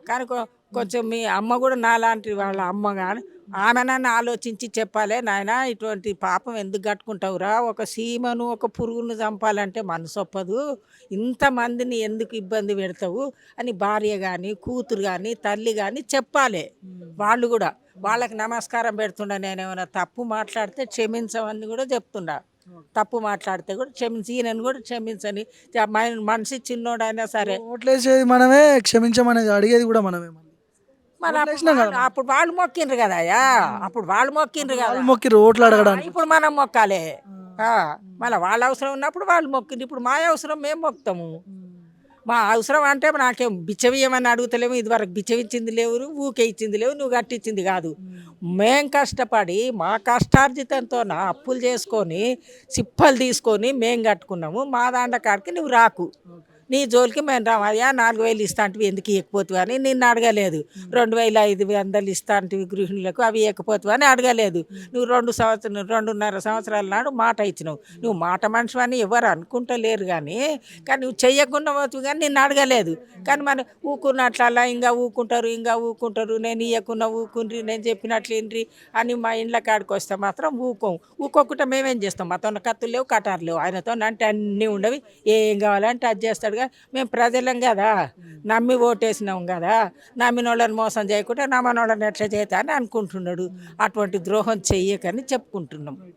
కానీ కొంచెం మీ అమ్మ కూడా నాలాంటి వాళ్ళ అమ్మ కానీ ఆమెనన్నా ఆలోచించి చెప్పాలి, నాయన ఇటువంటి పాపం ఎందుకు కట్టుకుంటావురా, ఒక సీమను ఒక పురుగును చంపాలంటే మనసు ఒప్పదు, ఇంతమందిని ఎందుకు ఇబ్బంది పెడతావు అని భార్య కానీ కూతురు కానీ తల్లి కానీ చెప్పాలి. వాళ్ళు కూడా వాళ్ళకి నమస్కారం పెడుతుండ, నేను ఏమైనా తప్పు మాట్లాడితే క్షమించమని కూడా చెప్తుండా. తప్పు మాట్లాడితే కూడా క్షమించి, ఈయనను కూడా క్షమించని, మనిషి చిన్నోడైనా సరే. ఓట్లేసేది మనమే, క్షమించమనేది అడిగేది కూడా మనమే. మరి ఓట్లేసినాం కదా మనం. అప్పుడు వాళ్ళు మొక్కిండ్రు కదా అయ్యా, అప్పుడు వాళ్ళు మొక్కిండ్రు కదా. వాళ్ళు మొక్కిరు ఓట్లు అడగడానికి. ఇప్పుడు మనం మొక్కాలి. మళ్ళీ వాళ్ళ అవసరం ఉన్నప్పుడు వాళ్ళు మొక్కిండ్రు, ఇప్పుడు మా అవసరం మేము మొక్కుతాము. మా అవసరం అంటే నాకేం బిచ్చవియమని అడుగుతలేము, ఇదివరకు బిచ్చవిచ్చింది లేవు, ఊకే ఇచ్చింది లేవు, నువ్వు కట్టించింది కాదు. మేం కష్టపడి మా కష్టార్జితంతో అప్పులు చేసుకొని సిప్పలు తీసుకొని మేం కట్టుకున్నాము. మా దాంట్లో కాడికి నువ్వు రాకు, నీ జోలికి మేము రాము. అయ్యా 4,000 ఇస్తా అంటివి ఎందుకు ఇవ్వకపోతువు అని నిన్ను అడగలేదు. 2,500 ఇస్తా అంటివి గృహిణులకు, అవి ఇవ్వకపోతువు అని అడగలేదు. నువ్వు 2.5 సంవత్సరాల నాడు మాట ఇచ్చినావు. నువ్వు మాట మనిషి అని ఎవరు అనుకుంటలేరు, కానీ నువ్వు చెయ్యకుండా పోతువు, కానీ నిన్ను అడగలేదు. కానీ మన ఊకున్నట్లలా ఇంకా ఊకుంటారు, నేను ఇవ్వకుండా ఊకుండ్రి, నేను చెప్పినట్లు ఇండ్రి అని మా ఇండ్ల కాడికి వస్తే మాత్రం ఊకోకుండా మేమేం చేస్తాం. మాతో కత్తులు లేవు, కటారు లేవు, ఆయనతో అంటే అన్నీ ఉండవి, ఏం కావాలంటే అది చేస్తాడుగా. మేము ప్రజలం కదా, నమ్మి ఓటేసినాం కదా, నమ్మిన వాళ్ళని మోసం చేయకుండా నమ్మని వాళ్ళని ఎట్లా చేస్తా అని అనుకుంటున్నాడు. అటువంటి ద్రోహం చెయ్యకని చెప్పుకుంటున్నాం.